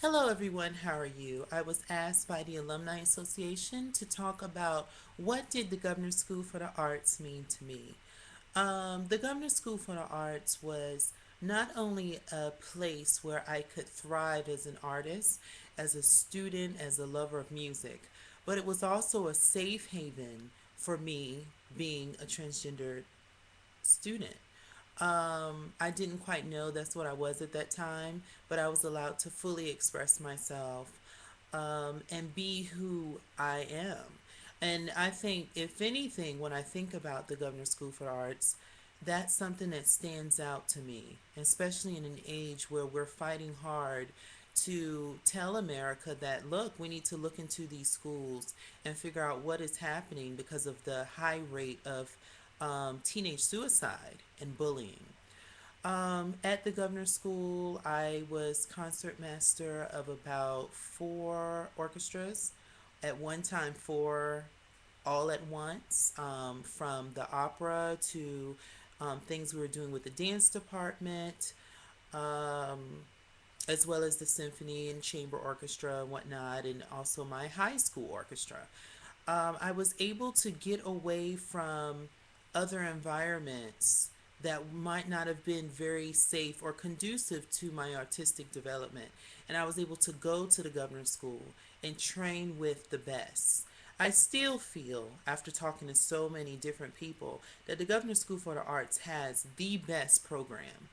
Hello, everyone. How are you? I was asked by the Alumni Association to talk about what did the Governor's School for the Arts mean to me. The Governor's School for the Arts was not only a place where I could thrive as an artist, as a student, as a lover of music, but it was also a safe haven for me being a transgender student. I didn't quite know that's what I was at that time, but I was allowed to fully express myself and be who I am. And I think, if anything, when I think about the Governor's School for the Arts, that's something that stands out to me, especially in an age where we're fighting hard to tell America that, look, we need to look into these schools and figure out what is happening because of the high rate of teenage suicide and bullying. At the Governor's School, I was concertmaster of about four orchestras. At one time, four all at once, from the opera to things we were doing with the dance department, um, as well as the symphony and chamber orchestra and whatnot, and also my high school orchestra. I was able to get away from other environments that might not have been very safe or conducive to my artistic development. And I was able to go to the governor's school and train with the best. I still feel, after talking to so many different people, that the Governor's School for the Arts has the best program.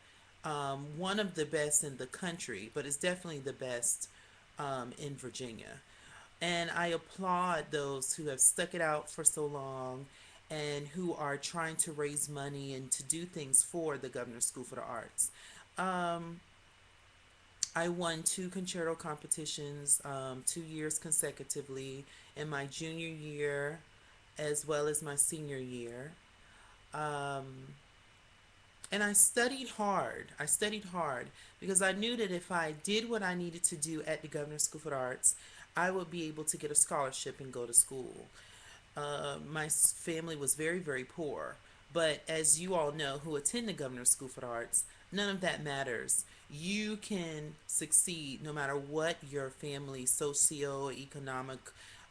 One of the best in the country, but it's definitely the best in Virginia. And I applaud those who have stuck it out for so long and who are trying to raise money and to do things for the Governor's School for the Arts. Um, I won two concerto competitions 2 years consecutively in my junior year as well as my senior year. Um, and I studied hard. I studied hard because I knew that if I did what I needed to do at the Governor's School for the Arts, I would be able to get a scholarship and go to school. My family was very, very poor. But as you all know who attend the Governor's School for the Arts, none of that matters. You can succeed no matter what your family's socioeconomic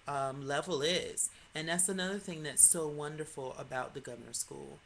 level is. And that's another thing that's so wonderful about the Governor's School.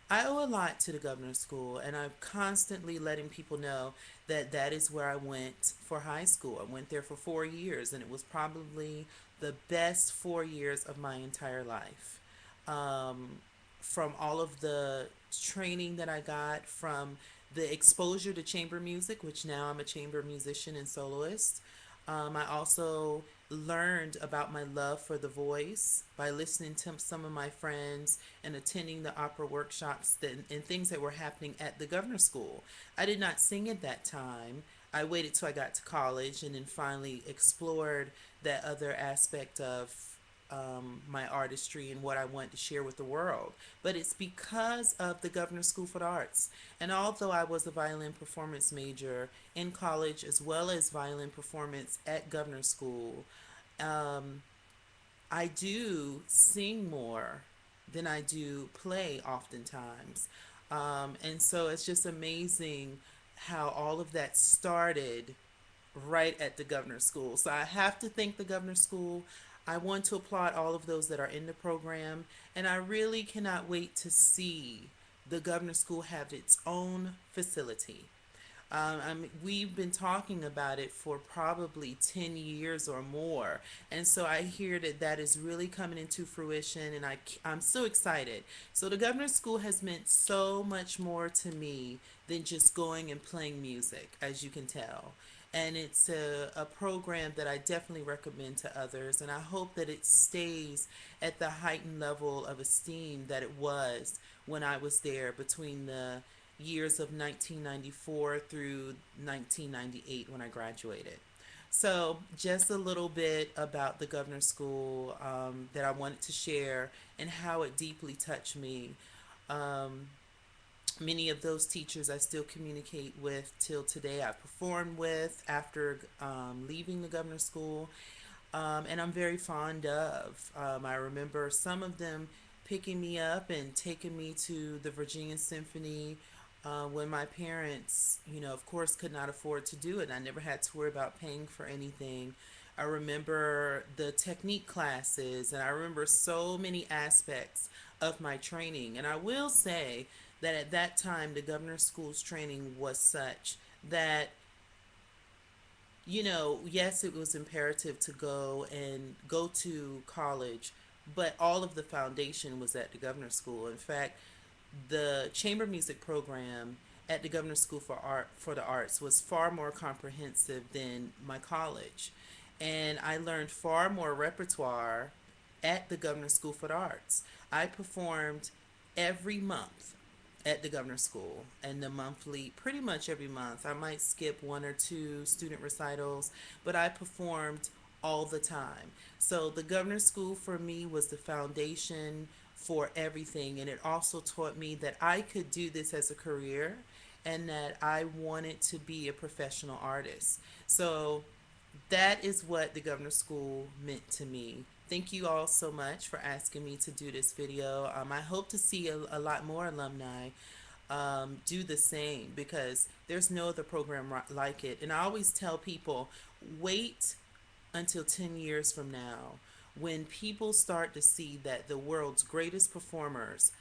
I owe a lot to the Governor's School, and I'm constantly letting people know that that is where I went for high school. I went there for 4 years, and it was probably the best 4 years of my entire life. Um, from all of the training that I got, from the exposure to chamber music, which now I'm a chamber musician and soloist. I also learned about my love for the voice by listening to some of my friends and attending the opera workshops and things that were happening at the Governor's School. I did not sing at that time. I waited till I got to college and then finally explored that other aspect of my artistry and what I want to share with the world. But it's because of the Governor's School for the Arts. And although I was a violin performance major in college as well as violin performance at Governor's School, um, I do sing more than I do play oftentimes. And so it's just amazing how all of that started right at the Governor's School. So I have to thank the Governor's School. I want to applaud all of those that are in the program, and I really cannot wait to see the Governor's School have its own facility. We've been talking about it for probably 10 years or more. And so I hear that that is really coming into fruition, and I'm so excited. So the Governor's School has meant so much more to me than just going and playing music, as you can tell. And it's a program that I definitely recommend to others. And I hope that it stays at the heightened level of esteem that it was when I was there between the years of 1994 through 1998 when I graduated. So, just a little bit about the Governor's School that I wanted to share and how it deeply touched me. Um, Many of those teachers I still communicate with till today. I performed with after leaving the Governor's School, and I'm very fond of. I remember some of them picking me up and taking me to the Virginia Symphony when my parents, of course, could not afford to do it. I never had to worry about paying for anything. I remember the technique classes, and I remember so many aspects of my training. And I will say that at that time, the governor's school's training was such that, yes, it was imperative to go to college, but all of the foundation was at the governor's school. In fact, the chamber music program at the Governor's School for the Arts was far more comprehensive than my college, and I learned far more repertoire at the Governor's School for the Arts. I performed every month at the Governor's School, and the monthly, pretty much every month. I might skip one or two student recitals, but I performed all the time. So the Governor's School for me was the foundation for everything, and it also taught me that I could do this as a career and that I wanted to be a professional artist. So that is what the Governor's School meant to me. Thank you all so much for asking me to do this video. I hope to see a lot more alumni do the same, because there's no other program like it. And I always tell people, wait until 10 years from now, when people start to see that the world's greatest performers,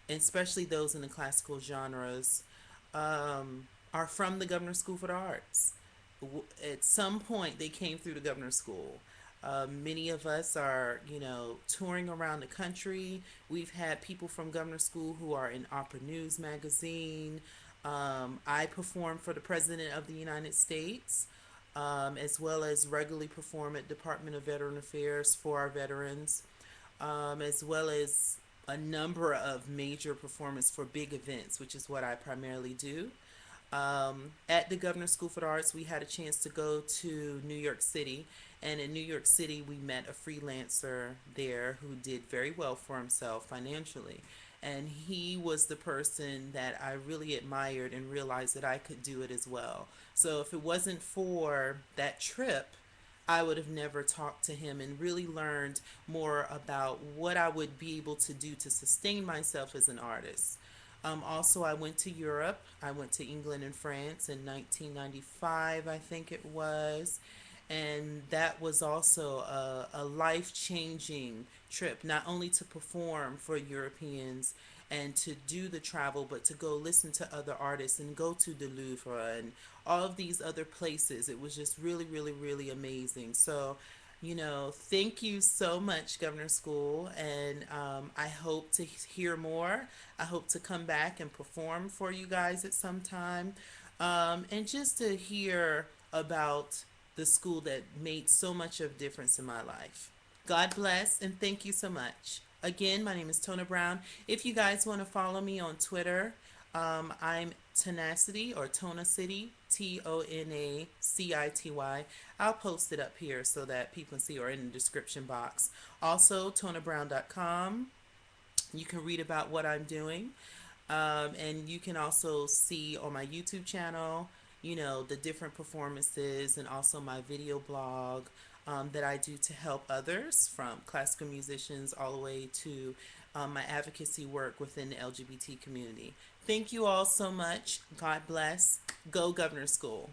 and especially those in the classical genres, are from the Governor's School for the Arts. At some point, they came through the Governor's School. Many of us are, touring around the country. We've had people from Governor's School who are in Opera News magazine. I perform for the President of the United States, as well as regularly perform at Department of Veteran Affairs for our veterans, as well as a number of major performances for big events, which is what I primarily do. At the Governor's School for the Arts, we had a chance to go to New York City. And in New York City, we met a freelancer there who did very well for himself financially. And he was the person that I really admired and realized that I could do it as well. So if it wasn't for that trip, I would have never talked to him and really learned more about what I would be able to do to sustain myself as an artist. Also, I went to Europe. I went to England and France in 1995, I think it was. And that was also a life changing trip, not only to perform for Europeans and to do the travel, but to go listen to other artists and go to the Louvre and all of these other places. It was just really, really, really amazing. So, thank you so much, Governor School, and I hope to hear more. I hope to come back and perform for you guys at some time, and just to hear about the school that made so much of difference in my life. God bless, and thank you so much. Again, my name is Tona Brown. If you guys want to follow me on Twitter, I'm Tenacity or Tona City, TONACITY. I'll post it up here so that people can see, or in the description box. Also, tonabrown.com. You can read about what I'm doing. And you can also see on my YouTube channel, the different performances, and also my video blog that I do to help others, from classical musicians all the way to my advocacy work within the LGBT community. Thank you all so much. God bless. Go Governor School.